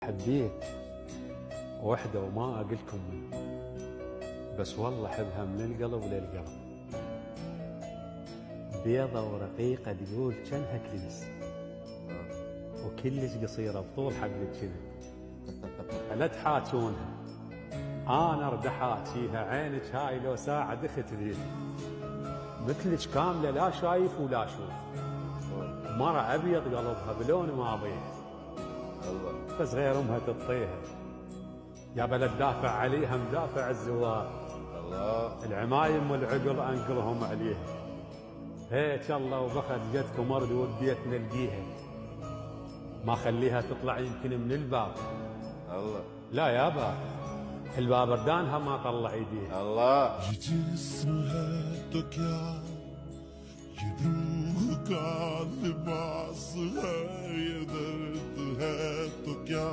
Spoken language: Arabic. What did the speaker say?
حبيت وحدة وما أقلكم من، بس والله حبها من القلب للقلب. بيضة ورقيقة تقول جنها كليس، وكلش قصيرة بطول حبل كذب. لا تحاجونها، أنا أرد أحاكيها، عينك هاي لو ساعة دخت ذيل، مثلك كاملة لا شايف ولا أشوف. مرة أبيض قلبها بلون ما أبيه، بس غير أمها تطيها. يا بلد دافع عليها مدافع الزوار، العمايم والعقل أنقلهم عليها. هيك الله وبخت جدكم أرض وديت نلقيها، ما خليها تطلع يمكن من الباب. لا يا باب، الباب ردانها ما طلع يديها. ये जिस्म है तो क्या, ये रूह का लिबास है, ये दर्द है तो क्या,